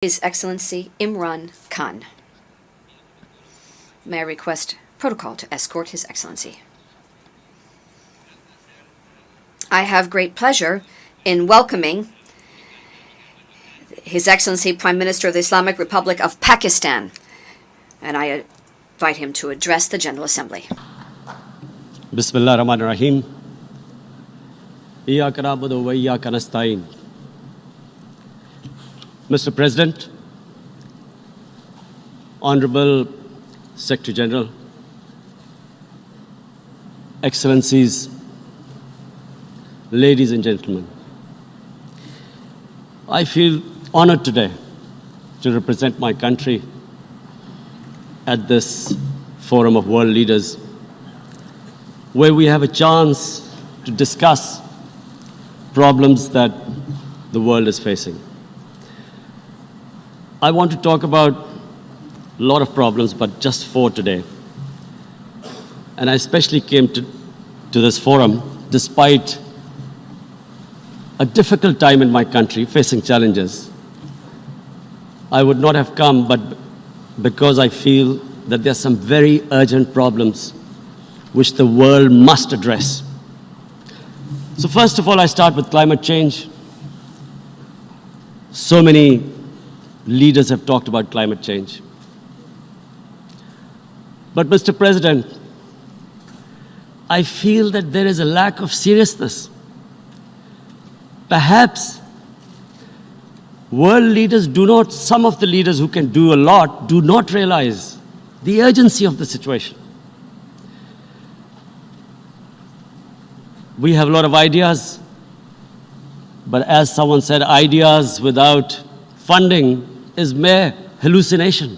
His Excellency Imran Khan. May I request protocol to escort His Excellency. I have great pleasure in welcoming His Excellency Prime Minister of the Islamic Republic of Pakistan, and I invite him to address the General Assembly. Bismillah ar-Rahman ar-Rahim. Iyyaka na'budu wa iyyaka nasta'in. Mr. President, Honorable Secretary General, Excellencies, ladies and gentlemen, I feel honored today to represent my country at this forum of world leaders, where we have a chance to discuss problems that the world is facing. I want to talk about a lot of problems, but just 4 today. And I especially came to this forum despite a difficult time in my country, facing challenges. I would not have come, but because I feel that there are some very urgent problems which the world must address. So first of all, I start with climate change. So many leaders have talked about climate change. But Mr. President, I feel that there is a lack of seriousness. Perhaps world leaders some of the leaders who can do a lot, do not realize the urgency of the situation. We have a lot of ideas, but as someone said, ideas without funding is mere hallucination.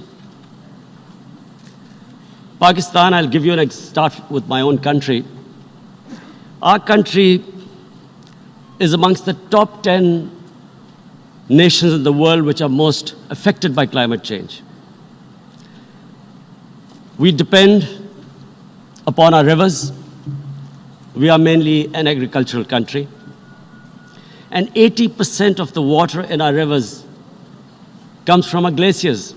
Pakistan, I'll give you an start with my own country. Our country is amongst the top 10 nations in the world which are most affected by climate change. We depend upon our rivers. We are mainly an agricultural country. And 80% of the water in our rivers comes from our glaciers.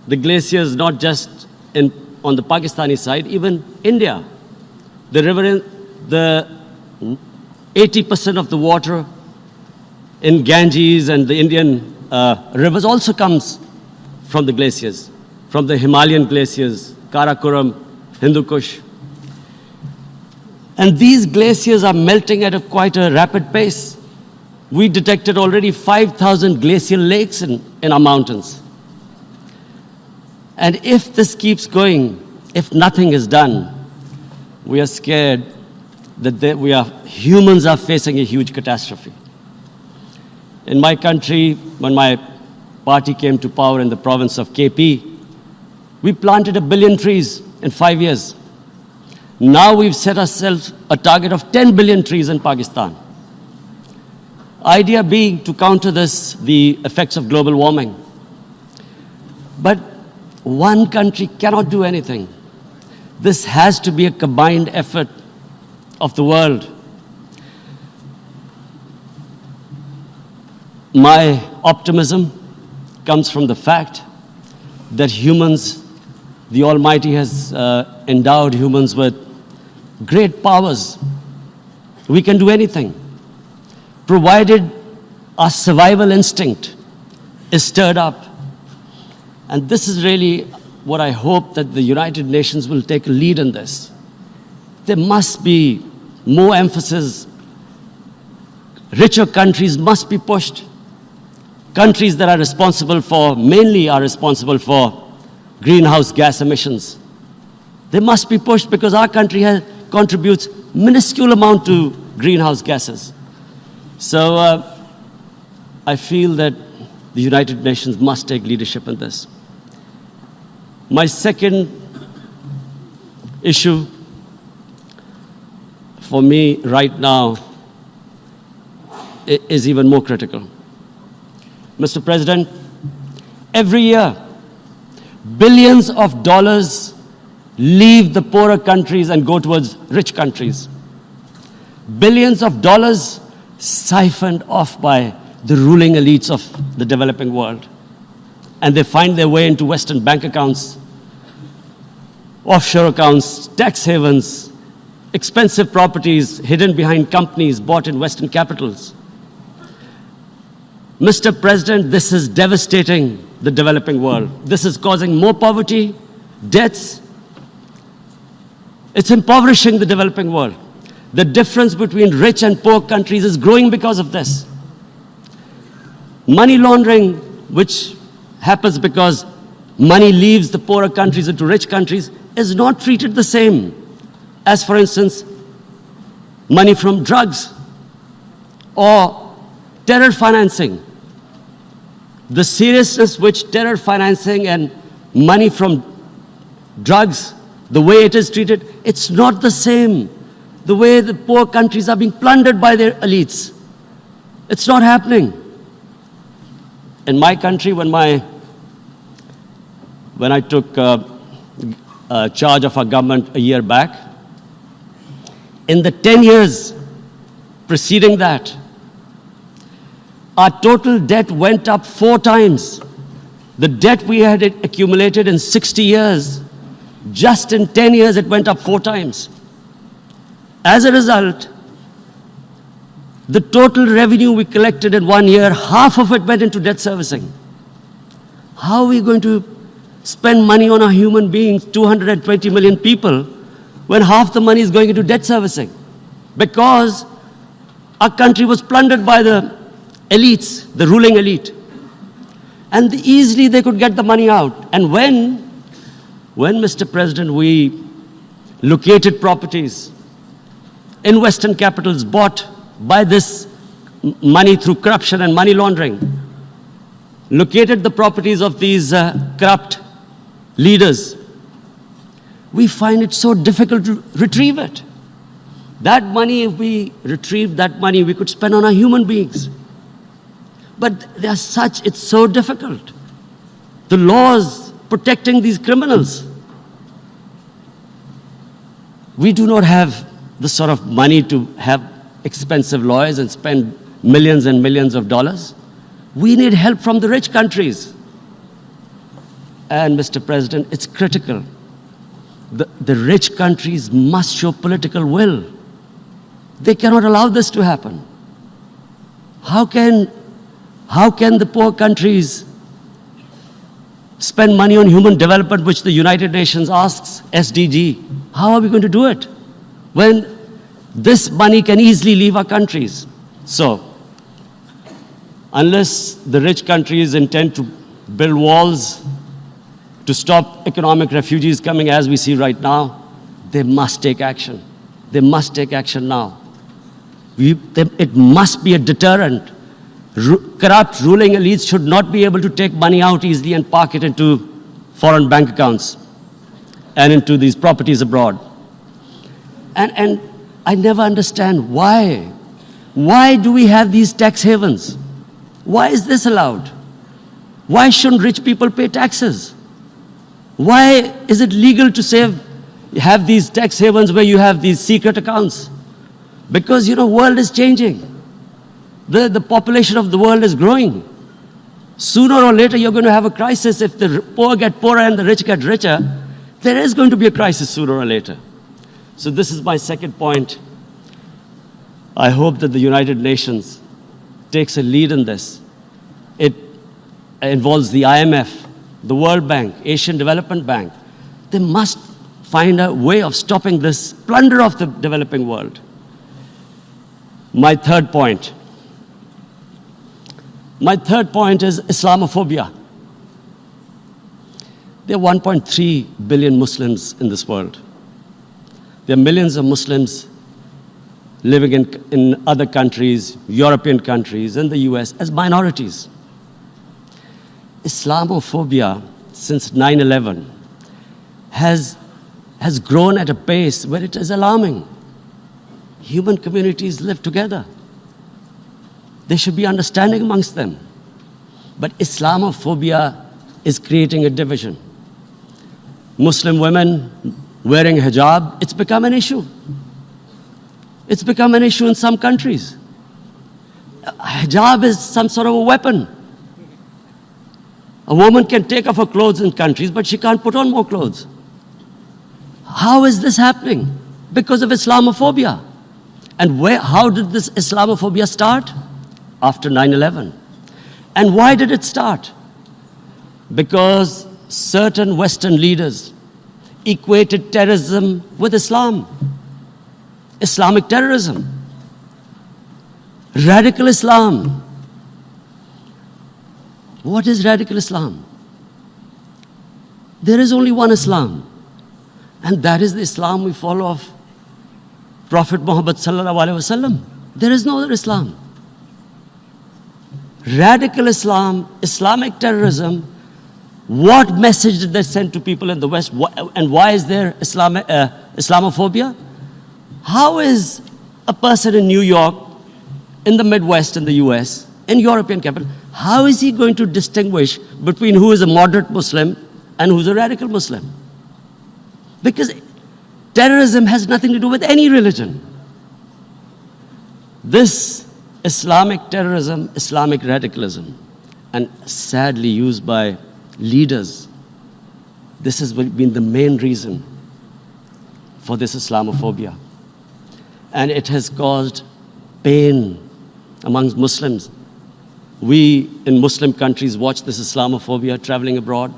The glaciers not just on the Pakistani side, even India. The 80% of the water in Ganges and the Indian rivers also comes from the glaciers, from the Himalayan glaciers, Karakoram, Hindu Kush. And these glaciers are melting at quite a rapid pace. We detected already 5,000 glacial lakes in our mountains. And if this keeps going, if nothing is done, we are scared that humans are facing a huge catastrophe. In my country, when my party came to power in the province of KP, we planted 1 billion trees in 5 years. Now we've set ourselves a target of 10 billion trees in Pakistan. Idea being to counter the effects of global warming. But one country cannot do anything. This has to be a combined effort of the world. My optimism comes from the fact that the Almighty has endowed humans with great powers. We can do anything, provided our survival instinct is stirred up. And this is really what I hope that the United Nations will take a lead in this. There must be more emphasis. Richer countries must be pushed. Countries that mainly are responsible for greenhouse gas emissions. They must be pushed because our country contributes minuscule amount to greenhouse gases. So I feel that the United Nations must take leadership in this. My second issue for me right now is even more critical. Mr. President, every year, billions of dollars leave the poorer countries and go towards rich countries. Billions of dollars siphoned off by the ruling elites of the developing world. And they find their way into Western bank accounts, offshore accounts, tax havens, expensive properties hidden behind companies bought in Western capitals. Mr. President, this is devastating the developing world. This is causing more poverty, deaths. It's impoverishing the developing world. The difference between rich and poor countries is growing because of this. Money laundering, which happens because money leaves the poorer countries into rich countries, is not treated the same as, for instance, money from drugs or terror financing. The seriousness which terror financing and money from drugs, the way it is treated, it's not the same. The way the poor countries are being plundered by their elites. It's not happening. In my country, when I took charge of our government a year back, in the 10 years preceding that, our total debt went up 4 times. The debt we had accumulated in 60 years, just in 10 years, it went up 4 times. As a result, the total revenue we collected in 1 year, half of it went into debt servicing. How are we going to spend money on our human beings, 220 million people, when half the money is going into debt servicing? Because our country was plundered by the elites, the ruling elite. And easily they could get the money out. And when, Mr. President, we located properties in Western capitals bought by this money through corruption and money laundering, located the properties of these corrupt leaders, we find it so difficult to retrieve it. That money, if we retrieved that money, we could spend on our human beings. But as such, it's so difficult. The laws protecting these criminals. We do not have the sort of money to have expensive lawyers and spend millions and millions of dollars. We need help from the rich countries. And Mr. President, it's critical. The rich countries must show political will. They cannot allow this to happen. How can the poor countries spend money on human development, which the United Nations asks, SDG? How are we going to do it when this money can easily leave our countries? So, unless the rich countries intend to build walls to stop economic refugees coming as we see right now, they must take action. They must take action now. It must be a deterrent. Corrupt ruling elites should not be able to take money out easily and park it into foreign bank accounts and into these properties abroad. And I never understand why. Why do we have these tax havens? Why is this allowed? Why shouldn't rich people pay taxes? Why is it legal to have these tax havens where you have these secret accounts? Because, world is changing. The population of the world is growing. Sooner or later, you're going to have a crisis. If the poor get poorer and the rich get richer, there is going to be a crisis sooner or later. So this is my second point. I hope that the United Nations takes a lead in this. It involves the IMF, the World Bank, Asian Development Bank. They must find a way of stopping this plunder of the developing world. My third point is Islamophobia. There are 1.3 billion Muslims in this world. There are millions of Muslims living in other countries, European countries, and the US as minorities. Islamophobia, since 9/11, has grown at a pace where it is alarming. Human communities live together. There should be understanding amongst them. But Islamophobia is creating a division. Muslim women wearing hijab, it's become an issue. It's become an issue in some countries. hijab is some sort of a weapon. A woman can take off her clothes in countries, but she can't put on more clothes. How is this happening? Because of Islamophobia. And how did this Islamophobia start? After 9/11. And why did it start? Because certain Western leaders equated terrorism with Islam. Islamic terrorism. Radical Islam. What is radical Islam? There is only one Islam. And that is the Islam we follow of Prophet Muhammad sallallahu alaihi wasallam. There is no other Islam. Radical Islam, Islamic terrorism, what message did they send to people in the West? And why is there Islamophobia? How is a person in New York, in the Midwest, in the US, in European capital, how is he going to distinguish between who is a moderate Muslim and who's a radical Muslim? Because terrorism has nothing to do with any religion. This Islamic terrorism, Islamic radicalism, and sadly used by leaders, this has been the main reason for this Islamophobia. And it has caused pain amongst Muslims. We in Muslim countries watch this Islamophobia traveling abroad,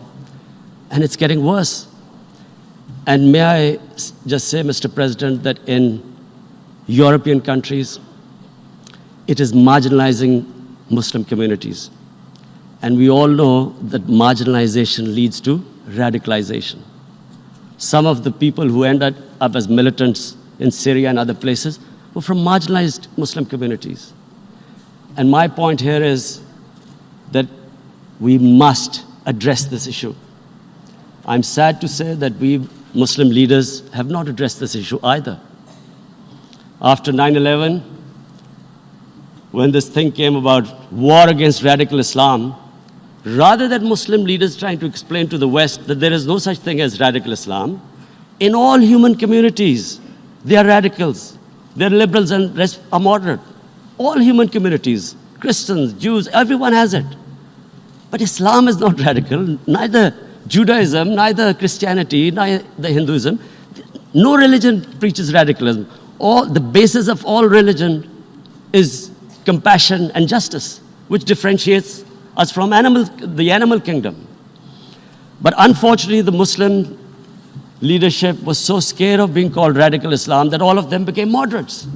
and it's getting worse. And may I just say, Mr. President, that in European countries, it is marginalizing Muslim communities. And we all know that marginalization leads to radicalization. Some of the people who ended up as militants in Syria and other places were from marginalized Muslim communities. And my point here is that we must address this issue. I'm sad to say that we Muslim leaders have not addressed this issue either. After 9/11, when this thing came about war against radical Islam, rather than Muslim leaders trying to explain to the West that there is no such thing as radical Islam, in all human communities, they are radicals, they're liberals and rest are moderate. All human communities, Christians, Jews, everyone has it. But Islam is not radical, neither Judaism, neither Christianity, neither Hinduism. No religion preaches radicalism. The basis of all religion is compassion and justice, which differentiates us from the animal kingdom. But unfortunately, the Muslim leadership was so scared of being called radical Islam that all of them became moderates.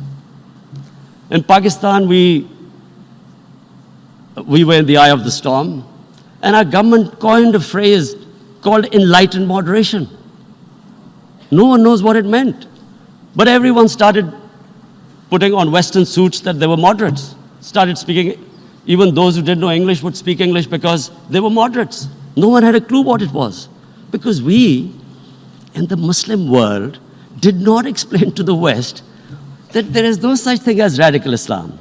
In Pakistan, we were in the eye of the storm, and our government coined a phrase called enlightened moderation. No one knows what it meant. But everyone started putting on Western suits that they were moderates. Started speaking, even those who didn't know English would speak English because they were moderates. No one had a clue what it was. Because we, in the Muslim world, did not explain to the West that there is no such thing as radical Islam.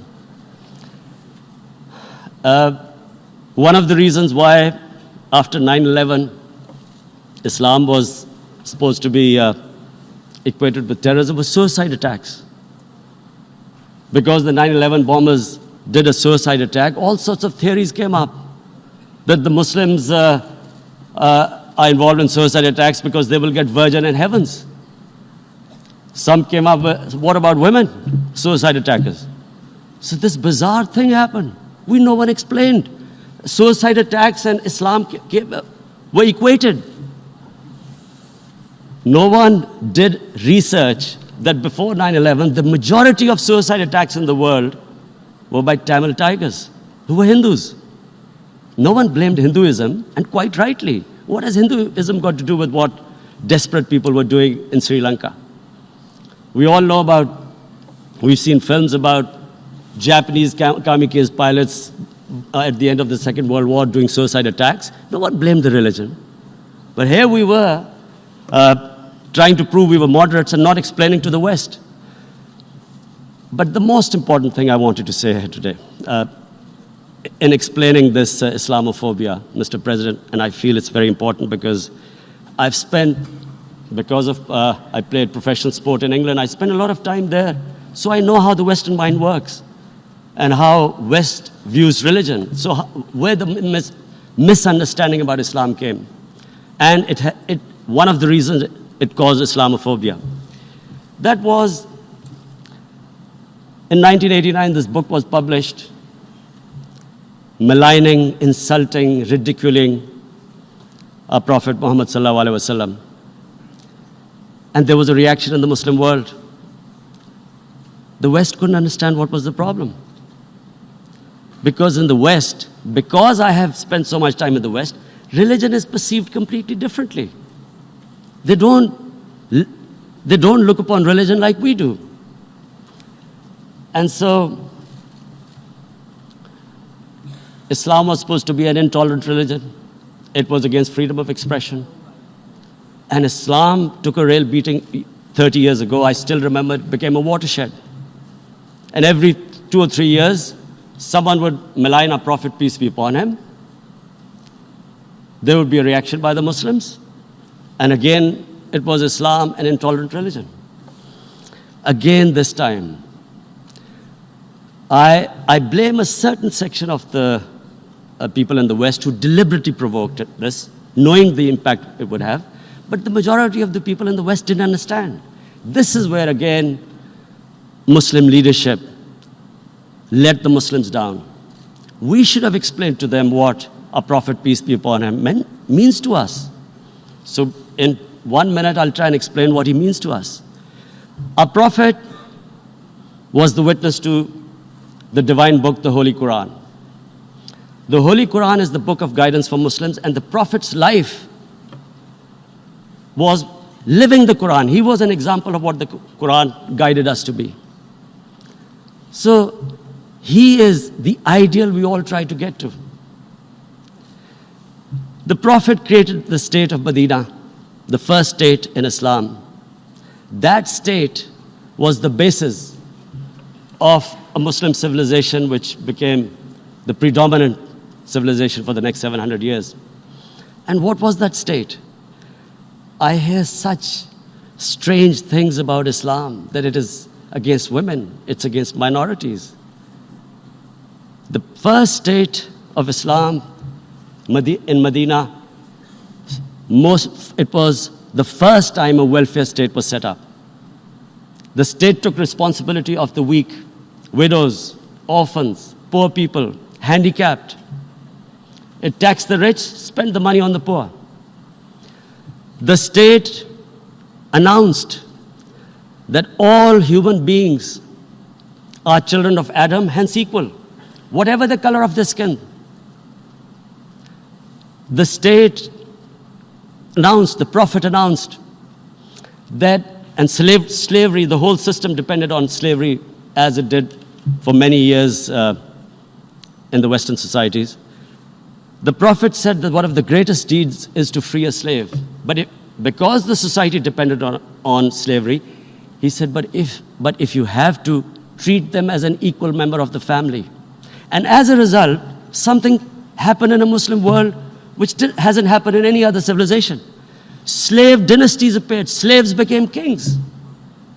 One of the reasons why, after 9/11, Islam was supposed to be equated with terrorism was suicide attacks. Because the 9/11 bombers did a suicide attack, all sorts of theories came up that the Muslims are involved in suicide attacks because they will get virgin in heavens. Some came up with, what about women, suicide attackers? So this bizarre thing happened. No one explained. Suicide attacks and Islam were equated. No one did research that before 9/11, the majority of suicide attacks in the world were by Tamil Tigers, who were Hindus. No one blamed Hinduism, and quite rightly. What has Hinduism got to do with what desperate people were doing in Sri Lanka? We all know we've seen films about Japanese kamikaze pilots at the end of the Second World War doing suicide attacks. No one blamed the religion. But here we were, trying to prove we were moderates and not explaining to the West. But the most important thing I wanted to say here today, in explaining this Islamophobia, Mr. President, and I feel it's very important because I played professional sport in England, I spent a lot of time there, so I know how the Western mind works. and how West views religion. So where the misunderstanding about Islam came. And one of the reasons it caused Islamophobia. That was, in 1989, this book was published, maligning, insulting, ridiculing our Prophet Muhammad sallallahu alaihi wasallam. And there was a reaction in the Muslim world. The West couldn't understand what was the problem. Because in the West, because I have spent so much time in the West, religion is perceived completely differently. They don't look upon religion like we do. And so, Islam was supposed to be an intolerant religion. It was against freedom of expression. And Islam took a real beating 30 years ago. I still remember it became a watershed. And every 2 or 3 years, someone would malign our Prophet, peace be upon him. There would be a reaction by the Muslims. And again, it was Islam, an intolerant religion. Again, this time, I blame a certain section of the people in the West who deliberately provoked this, knowing the impact it would have. But the majority of the people in the West didn't understand. This is where, again, Muslim leadership let the Muslims down. We should have explained to them what our Prophet, peace be upon him, means to us. So in 1 minute, I'll try and explain what he means to us. Our Prophet was the witness to the divine book, the Holy Quran. The Holy Quran is the book of guidance for Muslims, and the Prophet's life was living the Quran. He was an example of what the Quran guided us to be. So he is the ideal we all try to get to. The Prophet created the state of Medina, the first state in Islam. That state was the basis of a Muslim civilization which became the predominant civilization for the next 700 years. And what was that state? I hear such strange things about Islam, that it is against women, it's against minorities. The first state of Islam in Medina, it was the first time a welfare state was set up. The state took responsibility of the weak, widows, orphans, poor people, handicapped. It taxed the rich, spent the money on the poor. The state announced that all human beings are children of Adam, hence equal, whatever the color of their skin. The state announced, the Prophet announced that, and slavery, the whole system depended on slavery as it did for many years in the Western societies. The Prophet said that one of the greatest deeds is to free a slave. But because the society depended on slavery, he said, but if you have to, treat them as an equal member of the family. And as a result, something happened in a Muslim world which hasn't happened in any other civilization. Slave dynasties appeared. Slaves became kings.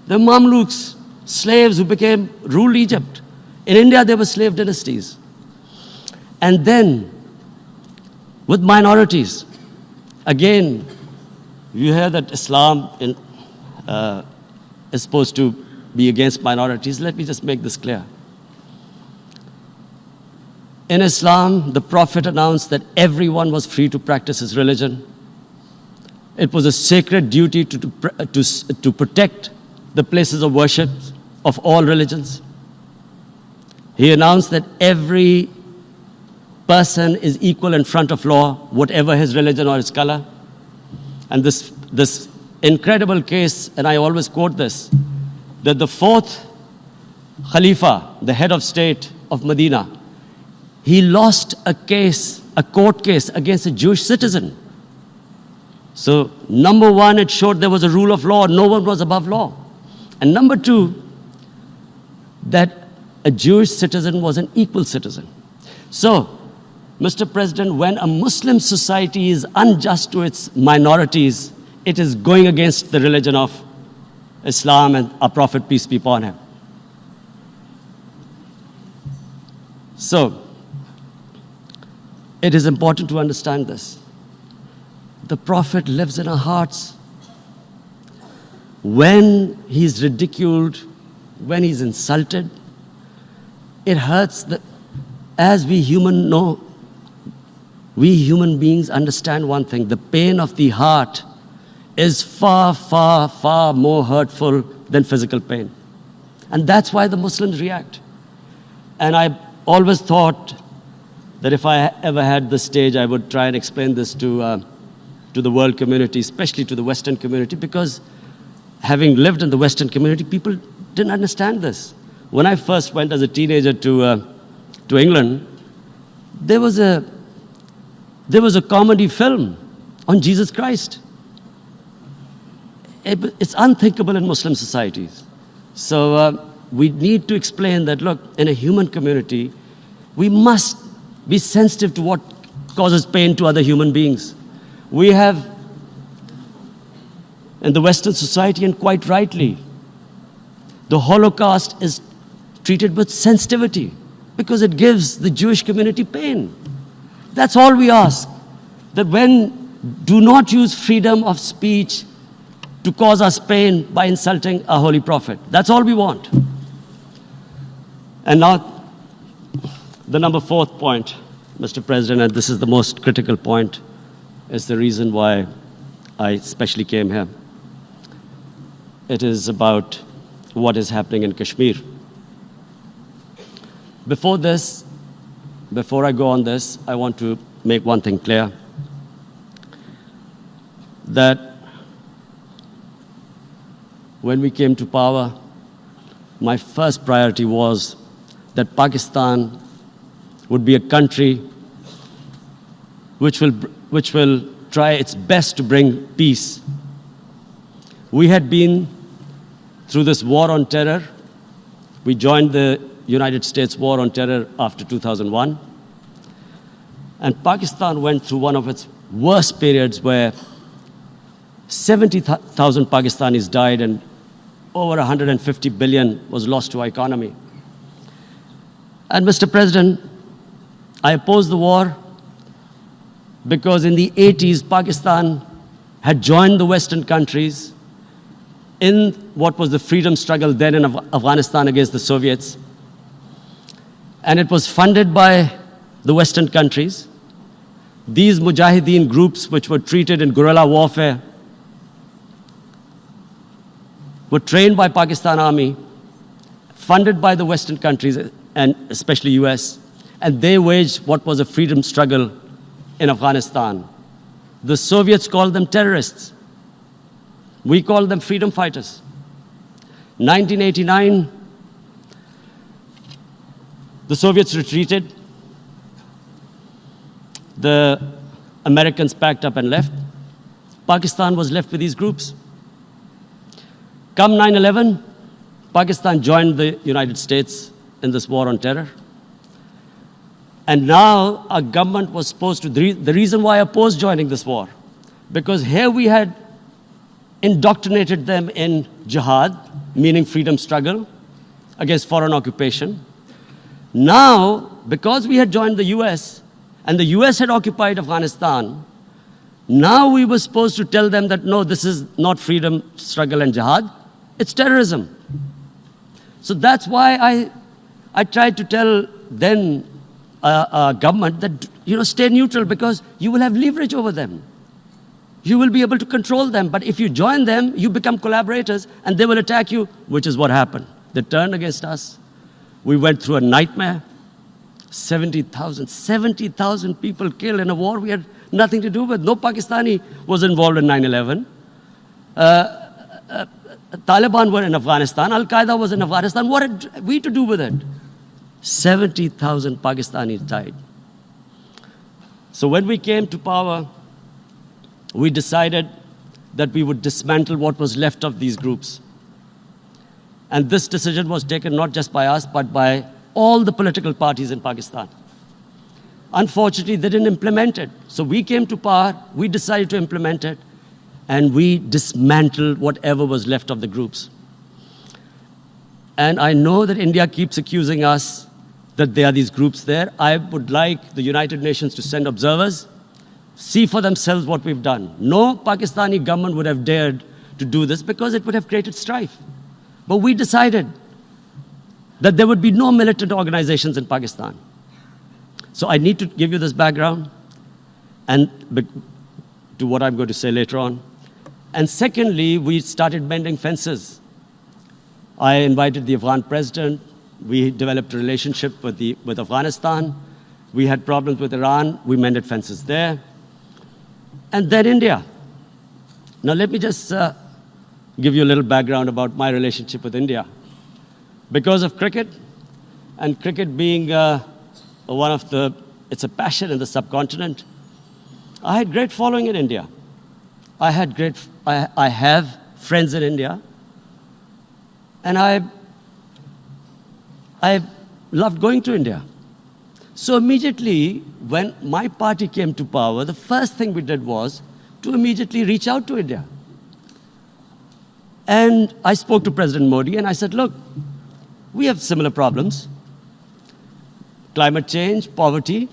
The Mamluks, slaves who ruled Egypt. In India, there were slave dynasties. And then, with minorities, again, you hear that Islam is supposed to be against minorities. Let me just make this clear. In Islam, the Prophet announced that everyone was free to practice his religion. It was a sacred duty to protect the places of worship of all religions. He announced that every person is equal in front of law, whatever his religion or his color. And this incredible case, and I always quote this, that the fourth Khalifa, the head of state of Medina, he lost a court case against a Jewish citizen. So, number one, it showed there was a rule of law, no one was above law. And number two, that a Jewish citizen was an equal citizen. So, Mr. President, when a Muslim society is unjust to its minorities, it is going against the religion of Islam and our Prophet, peace be upon him. So, it is important to understand this. The Prophet lives in our hearts. When he's ridiculed, when he's insulted, it hurts. As we human know, we human beings understand one thing: the pain of the heart is far, far, far more hurtful than physical pain. And that's why the Muslims react. And I always thought that if I ever had the stage, I would try and explain this to the world community, especially to the Western community, because having lived in the Western community, people didn't understand this. When I first went as a teenager to England, there was a comedy film on Jesus Christ. It's unthinkable in Muslim societies. So we need to explain that, look, in a human community, we must be sensitive to what causes pain to other human beings. We have, in the Western society, and quite rightly, the Holocaust is treated with sensitivity because it gives the Jewish community pain. That's all we ask. That do not use freedom of speech to cause us pain by insulting our Holy Prophet. That's all we want. And now, the number 4th point, Mr. President, and this is the most critical point, is the reason why I especially came here. It is about what is happening in Kashmir. Before I go on this, I want to make one thing clear, that when we came to power, my first priority was that Pakistan would be a country which will try its best to bring peace. We had been through this war on terror. We joined the United States war on terror after 2001. And Pakistan went through one of its worst periods where 70,000 Pakistanis died and over 150 billion was lost to our economy. And Mr. President, I opposed the war because in the 80s, Pakistan had joined the Western countries in what was the freedom struggle then in Afghanistan against the Soviets. And it was funded by the Western countries. These Mujahideen groups, which were treated in guerrilla warfare, were trained by Pakistan Army, funded by the Western countries, and especially US, and they waged what was a freedom struggle in Afghanistan. The Soviets called them terrorists. We called them freedom fighters. 1989, the Soviets retreated. The Americans packed up and left. Pakistan was left with these groups. Come 9/11, Pakistan joined the United States in this war on terror. And now our government was supposed to, the reason why I opposed joining this war, because here we had indoctrinated them in jihad, meaning freedom struggle against foreign occupation. Now, because we had joined the US, and the US had occupied Afghanistan, now we were supposed to tell them that, no, this is not freedom struggle and jihad, it's terrorism. So that's why I tried to tell then government that, stay neutral, because you will have leverage over them. You will be able to control them. But if you join them, you become collaborators and they will attack you, which is what happened. They turned against us. We went through a nightmare. 70,000 people killed in a war we had nothing to do with. No Pakistani was involved in 9/11. Taliban were in Afghanistan. Al-Qaeda was in Afghanistan. What had we to do with it? 70,000 Pakistanis died. So when we came to power, we decided that we would dismantle what was left of these groups. And this decision was taken not just by us, but by all the political parties in Pakistan. Unfortunately, they didn't implement it. So we came to power, we decided to implement it, and we dismantled whatever was left of the groups. And I know that India keeps accusing us that there are these groups there. I would like the United Nations to send observers, see for themselves what we've done. No Pakistani government would have dared to do this because it would have created strife. But we decided that there would be no militant organizations in Pakistan. So I need to give you this background and to what I'm going to say later on. And secondly, we started mending fences. I invited the Afghan president. We developed a relationship with Afghanistan. We had problems with Iran. We mended fences there. And then India. Now let me just give you a little background about my relationship with India. Because of cricket, and cricket being it's a passion in the subcontinent, I had great following in India. I have friends in India, and I loved going to India. So immediately, when my party came to power, the first thing we did was to immediately reach out to India. And I spoke to President Modi, and I said, look, we have similar problems. Climate change, poverty.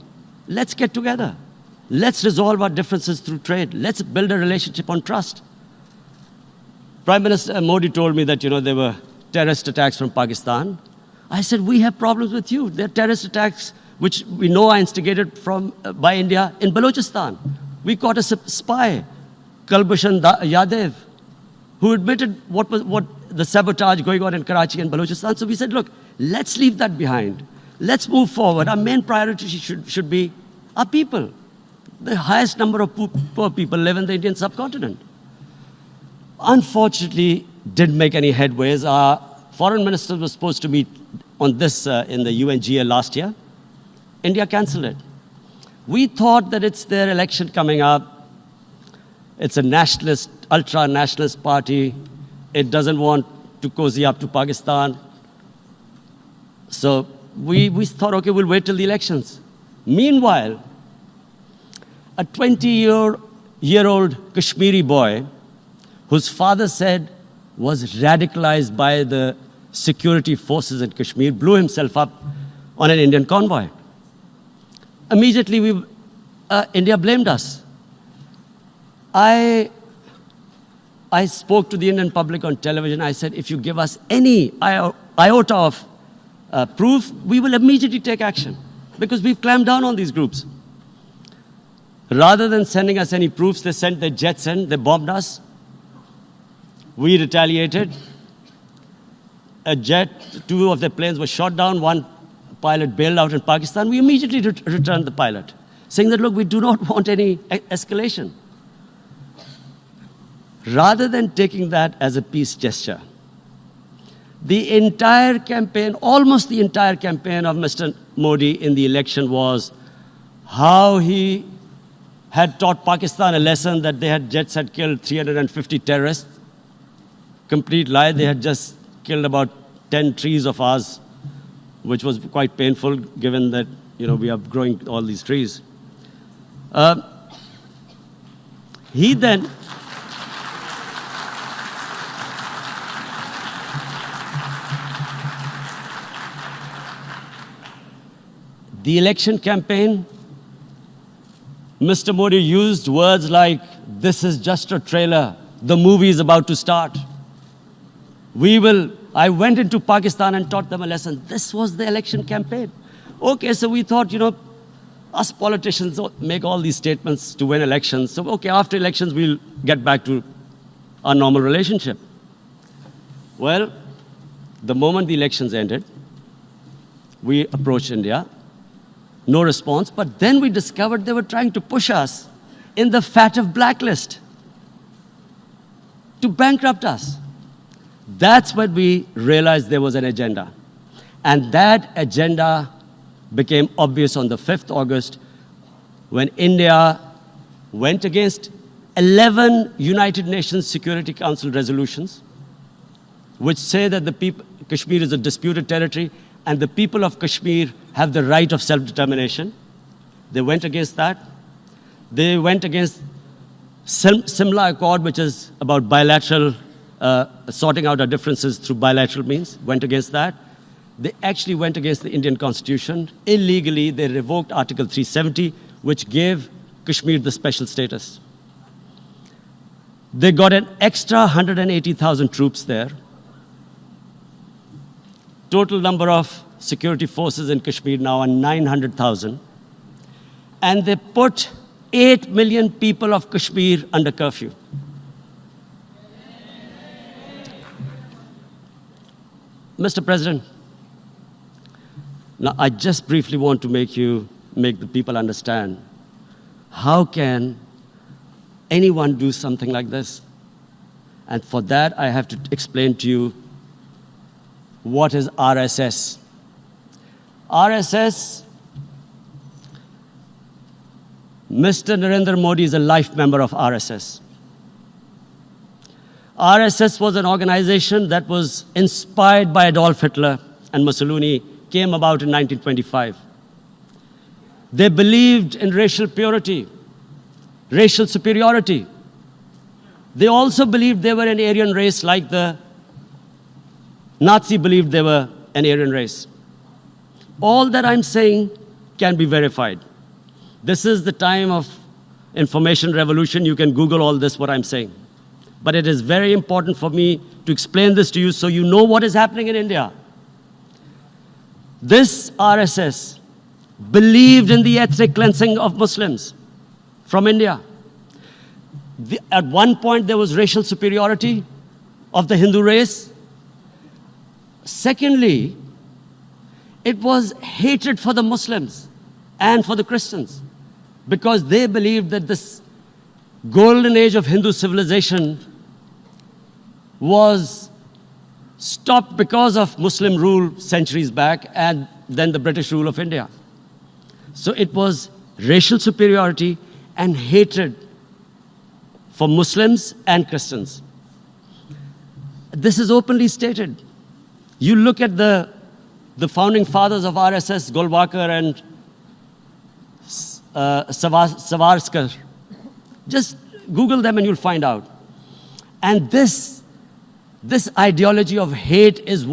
Let's get together. Let's resolve our differences through trade. Let's build a relationship on trust. Prime Minister Modi told me that, there were terrorist attacks from Pakistan. I said, we have problems with you. There are terrorist attacks which we know are instigated by India in Balochistan. We caught a spy, Kulbhushan Yadav, who admitted what the sabotage going on in Karachi and Balochistan. So we said, look, let's leave that behind. Let's move forward. Our main priority should be our people. The highest number of poor people live in the Indian subcontinent. Unfortunately, didn't make any headways. Our foreign ministers were supposed to meet on this in the UNGA last year. India cancelled it. We thought that it's their election coming up. It's a nationalist, ultra-nationalist party. It doesn't want to cozy up to Pakistan. So we thought, okay, we'll wait till the elections. Meanwhile, a 20-year-old Kashmiri boy, whose father said was radicalized by the security forces in Kashmir, blew himself up on an Indian convoy. Immediately, India blamed us. I spoke to the Indian public on television. I said, if you give us any iota of proof, we will immediately take action because we've clamped down on these groups. Rather than sending us any proofs, they sent their jets in, they bombed us. We retaliated. Two of their planes were shot down, one pilot bailed out in Pakistan. We immediately returned the pilot, saying that, look, we do not want any escalation. Rather than taking that as a peace gesture, the entire campaign, almost the entire campaign of Mr. Modi in the election was how he had taught Pakistan a lesson that jets had killed 350 terrorists. Complete lie. They had just killed about 10 trees of ours, which was quite painful given that, we are growing all these trees. He then the election campaign, Mr. Modi used words like, this is just a trailer, the movie is about to start. I went into Pakistan and taught them a lesson. This was the election campaign. Okay, so we thought, us politicians make all these statements to win elections. So, okay, after elections, we'll get back to our normal relationship. Well, the moment the elections ended, we approached India. No response, but then we discovered they were trying to push us in the FATF blacklist to bankrupt us. That's when we realized there was an agenda. And that agenda became obvious on the 5th August when India went against 11 United Nations Security Council resolutions which say that Kashmir is a disputed territory and the people of Kashmir have the right of self-determination. They went against that. They went against Simla Accord, which is about bilateral, sorting out our differences through bilateral means, went against that. they actually went against the Indian Constitution. Illegally, they revoked Article 370, which gave Kashmir the special status. They got an extra 180,000 troops there. Total number of security forces in Kashmir now are 900,000. And they put 8 million people of Kashmir under curfew. Mr. President, now I just briefly want to make the people understand how can anyone do something like this? And for that, I have to explain to you what is RSS. RSS, Mr. Narendra Modi is a life member of RSS. RSS was an organization that was inspired by Adolf Hitler and Mussolini, came about in 1925. They believed in racial purity, racial superiority. They also believed they were an Aryan race like the Nazi believed they were an Aryan race. All that I'm saying can be verified. This is the time of information revolution. You can Google all this, what I'm saying. But it is very important for me to explain this to you so you know what is happening in India. This RSS believed in the ethnic cleansing of Muslims from India. At one point, there was racial superiority of the Hindu race. Secondly, it was hatred for the Muslims and for the Christians because they believed that this golden age of Hindu civilization was stopped because of Muslim rule centuries back and then the British rule of India. So it was racial superiority and hatred for Muslims and Christians. This is openly stated. You look at the founding fathers of RSS, Golwalkar and Savarkar. Just Google them and you'll find out. And this ideology of hate is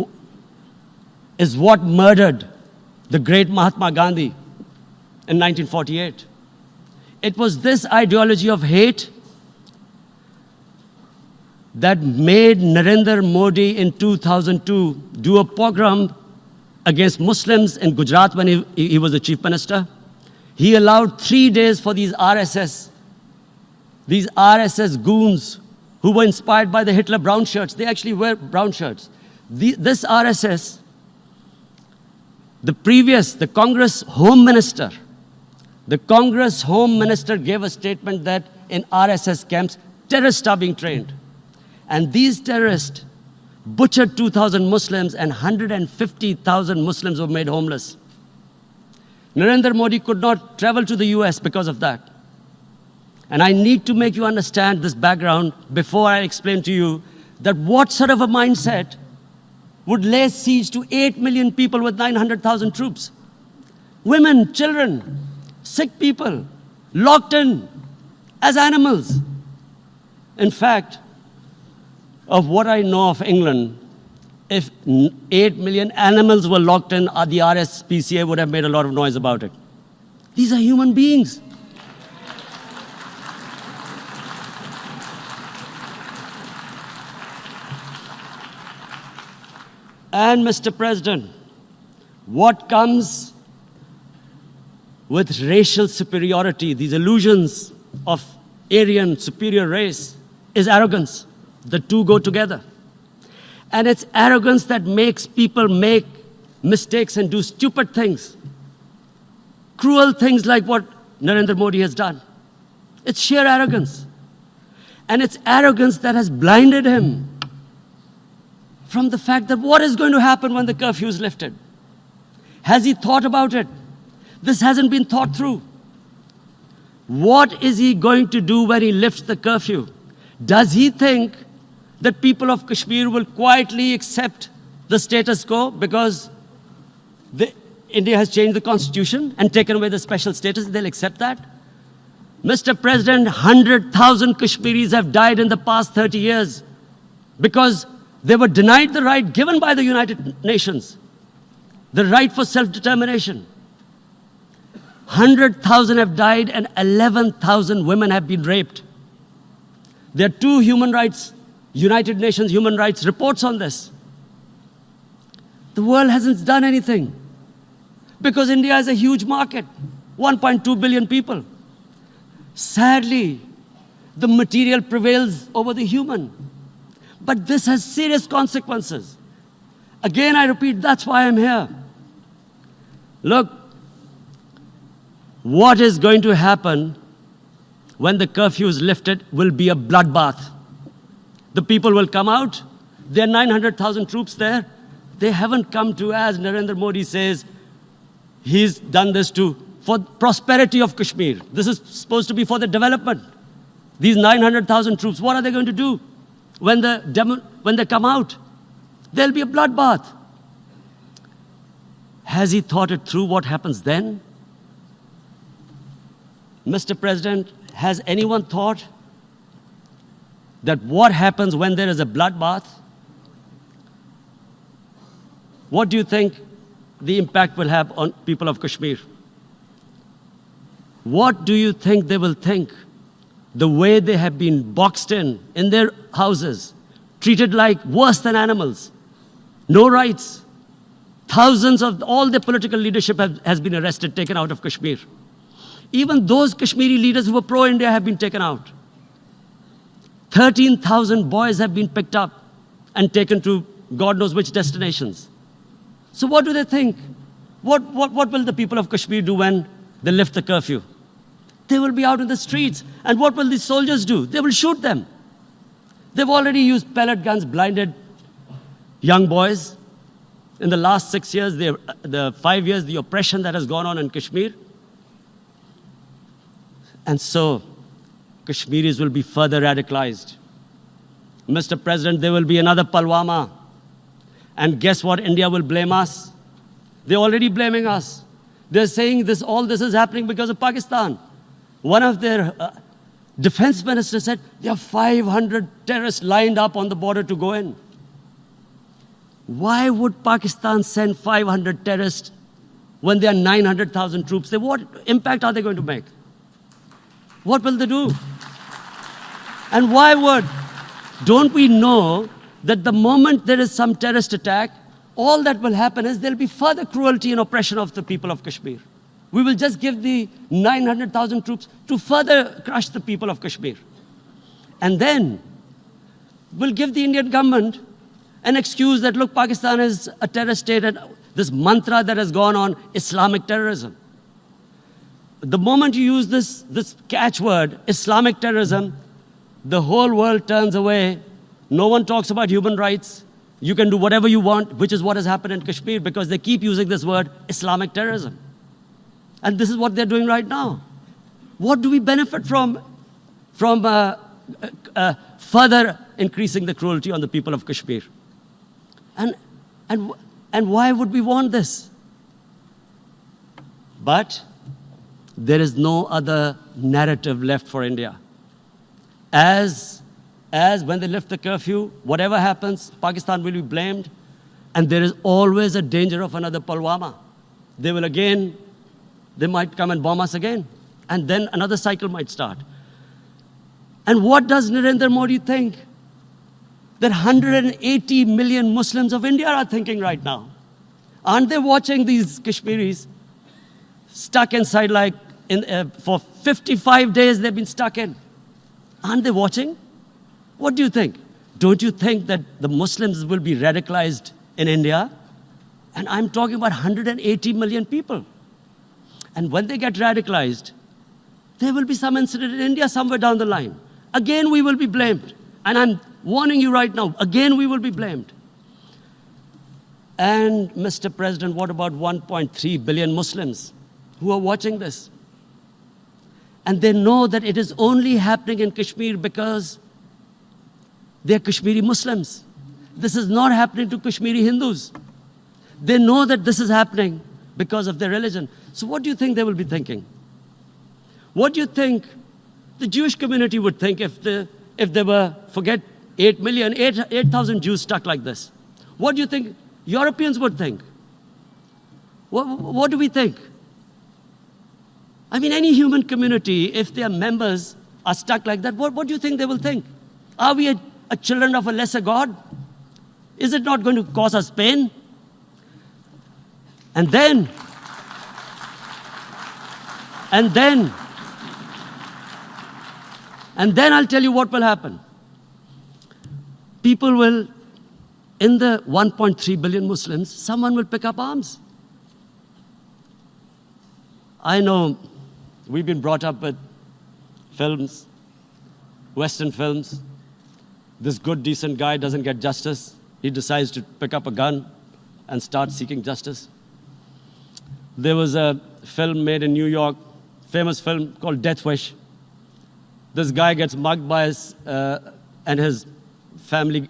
what murdered the great Mahatma Gandhi in 1948. It was this ideology of hate that made Narendra Modi in 2002 do a pogrom against Muslims in Gujarat when he was the chief minister. He allowed 3 days for these RSS goons who were inspired by the Hitler brown shirts. They actually wear brown shirts. This RSS, the Congress Home Minister gave a statement that in RSS camps, terrorists are being trained. And these terrorists butchered 2,000 Muslims and 150,000 Muslims were made homeless. Narendra Modi could not travel to the US because of that. And I need to make you understand this background before I explain to you that what sort of a mindset would lay siege to 8 million people with 900,000 troops. Women, children, sick people, locked in as animals. In fact, of what I know of England, if 8 million animals were locked in, the RSPCA would have made a lot of noise about it. These are human beings. And Mr. President, what comes with racial superiority, these illusions of Aryan superior race, is arrogance. The two go together. And it's arrogance that makes people make mistakes and do stupid things. Cruel things like what Narendra Modi has done. It's sheer arrogance. And it's arrogance that has blinded him from the fact that what is going to happen when the curfew is lifted? Has he thought about it? This hasn't been thought through. What is he going to do when he lifts the curfew? Does he think that people of Kashmir will quietly accept the status quo because India has changed the constitution and taken away the special status? They'll accept that? Mr. President, 100,000 Kashmiris have died in the past 30 years because they were denied the right given by the United Nations the right for self-determination. 100,000 have died and 11,000 women have been raped. There are two United Nations human rights reports on this. The world hasn't done anything because India is a huge market, 1.2 billion people. Sadly, the material prevails over the human. But this has serious consequences. Again, I repeat, that's why I'm here. Look, what is going to happen when the curfew is lifted will be a bloodbath. The people will come out. There are 900,000 troops there. They haven't come to, as Narendra Modi says, he's done this for prosperity of Kashmir. This is supposed to be for the development. These 900,000 troops, what are they going to do when they come out? There'll be a bloodbath. Has he thought it through what happens then? Mr. President, has anyone thought that what happens when there is a bloodbath? What do you think the impact will have on people of Kashmir? What do you think they will think? The way they have been boxed in their houses, treated like worse than animals, no rights. Thousands of all the political leadership has been arrested, taken out of Kashmir. Even those Kashmiri leaders who were pro-India have been taken out. 13,000 boys have been picked up and taken to God knows which destinations. So what do they think? What will the people of Kashmir do when they lift the curfew? They will be out in the streets. And what will these soldiers do? They will shoot them. They've already used pellet guns, blinded young boys. In the last 6 years, the 5 years, the oppression that has gone on in Kashmir. And so, Kashmiris will be further radicalized. Mr. President, there will be another Pulwama. And guess what? India will blame us. They're already blaming us. They're saying all this is happening because of Pakistan. One of their defense ministers said, there are 500 terrorists lined up on the border to go in. Why would Pakistan send 500 terrorists when there are 900,000 troops there? What impact are they going to make? What will they do? And why would? Don't we know that the moment there is some terrorist attack, all that will happen is there will be further cruelty and oppression of the people of Kashmir. We will just give the 900,000 troops to further crush the people of Kashmir. And then we'll give the Indian government an excuse that, look, Pakistan is a terrorist state, and this mantra that has gone on, Islamic terrorism. The moment you use this catchword, Islamic terrorism, the whole world turns away. No one talks about human rights. You can do whatever you want, which is what has happened in Kashmir, because they keep using this word, Islamic terrorism. And this is what they're doing right now. What do we benefit from further increasing the cruelty on the people of Kashmir? And why would we want this? But there is no other narrative left for India. As when they lift the curfew, whatever happens, Pakistan will be blamed, and there is always a danger of another Pulwama. They might come and bomb us again, and then another cycle might start. And what does Narendra Modi think? That 180 million Muslims of India are thinking right now. Aren't they watching these Kashmiris stuck inside for 55 days they've been stuck in? Aren't they watching? What do you think? Don't you think that the Muslims will be radicalized in India? And I'm talking about 180 million people. And when they get radicalized, there will be some incident in India somewhere down the line. Again, we will be blamed. And I'm warning you right now, again, we will be blamed. And Mr. President, what about 1.3 billion Muslims who are watching this? And they know that it is only happening in Kashmir because they're Kashmiri Muslims. This is not happening to Kashmiri Hindus. They know that this is happening because of their religion. So what do you think they will be thinking? What do you think the Jewish community would think if there were, forget 8,000 Jews stuck like this? What do you think Europeans would think? What do we think? I mean, any human community, if their members are stuck like that, what do you think they will think? Are we a children of a lesser God? Is it not going to cause us pain? And then I'll tell you what will happen. People will, in the 1.3 billion Muslims, someone will pick up arms. I know we've been brought up with films, Western films. This good, decent guy doesn't get justice. He decides to pick up a gun and start seeking justice. There was a film made in New York, famous film called Death Wish. This guy gets mugged by and his family,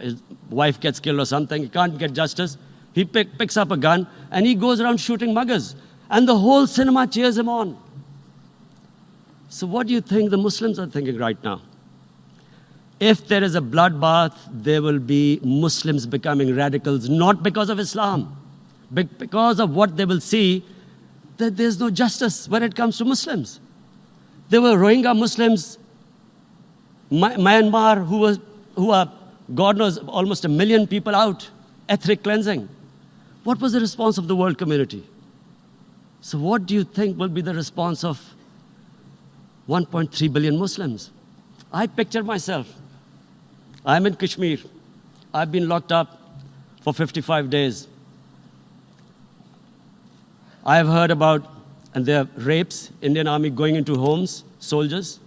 his wife gets killed or something. He can't get justice. He picks up a gun and he goes around shooting muggers. And the whole cinema cheers him on. So what do you think the Muslims are thinking right now? If there is a bloodbath, there will be Muslims becoming radicals, not because of Islam, but because of what they will see, that there's no justice when it comes to Muslims. There were Rohingya Muslims, Myanmar, who are, God knows, almost 1 million people out, ethnic cleansing. What was the response of the world community? So what do you think will be the response of 1.3 billion Muslims? I picture myself. I'm in Kashmir. I've been locked up for 55 days. I've heard about, and there are rapes, Indian Army going into homes, soldiers.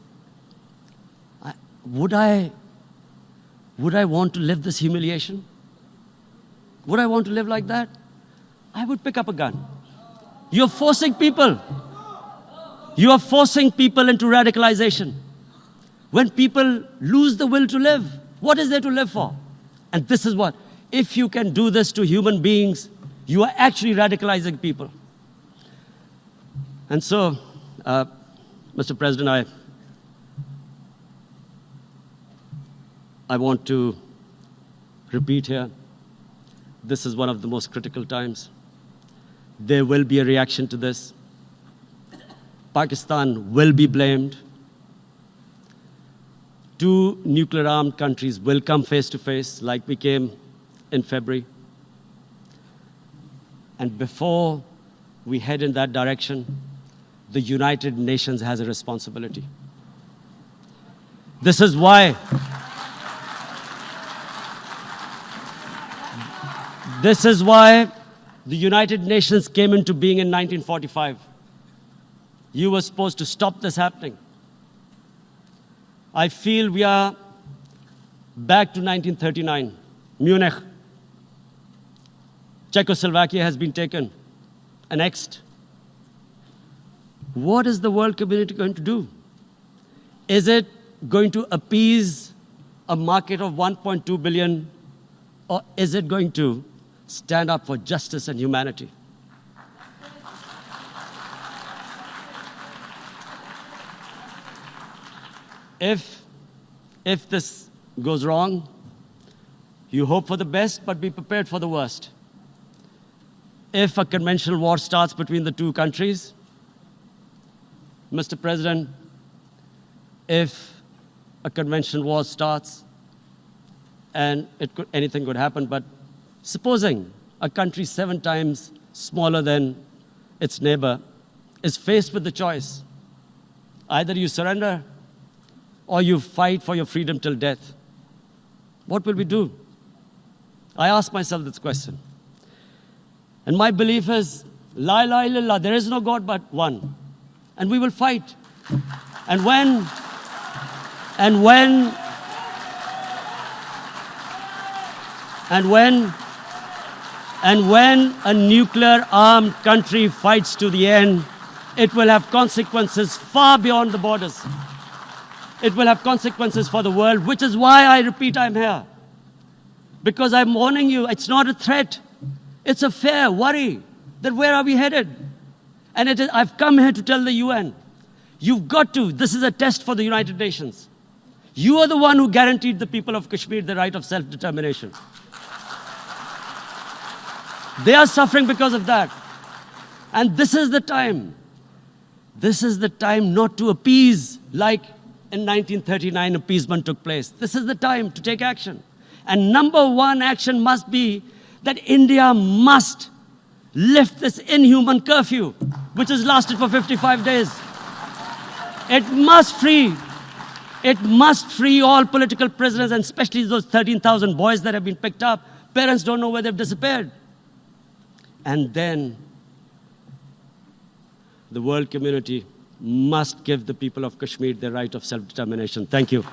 Would I want to live this humiliation? Would I want to live like that? I would pick up a gun. You're forcing people. You are forcing people into radicalization. When people lose the will to live, what is there to live for? And this is what, if you can do this to human beings, you are actually radicalizing people. And so, Mr. President, I want to repeat here, this is one of the most critical times. There will be a reaction to this. Pakistan will be blamed. 2 nuclear-armed countries will come face to face, like we came in February. And before we head in that direction, the United Nations has a responsibility. This is why the United Nations came into being in 1945. You were supposed to stop this happening. I feel we are back to 1939, Munich. Czechoslovakia has been taken, annexed. What is the world community going to do? Is it going to appease a market of 1.2 billion, or is it going to stand up for justice and humanity? If this goes wrong, you hope for the best, but be prepared for the worst. If a conventional war starts between the 2 countries, Mr. President, if a conventional war starts, and anything could happen, but supposing a country 7 times smaller than its neighbor is faced with the choice, either you surrender or you fight for your freedom till death, what will we do? I ask myself this question. And my belief is, La ilaha illallah, there is no God but one. And we will fight. And when a nuclear-armed country fights to the end, it will have consequences far beyond the borders. It will have consequences for the world, which is why I repeat I'm here. Because I'm warning you, it's not a threat. It's a fair worry that where are we headed? And I've come here to tell the UN, you've got to, this is a test for the United Nations. You are the one who guaranteed the people of Kashmir the right of self-determination. They are suffering because of that. And this is the time. This is the time not to appease like in 1939 appeasement took place. This is the time to take action. And number one action must be that India must lift this inhuman curfew, which has lasted for 55 days. It must free all political prisoners, and especially those 13,000 boys that have been picked up. Parents don't know where they've disappeared. And then the world community must give the people of Kashmir their right of self-determination. Thank you.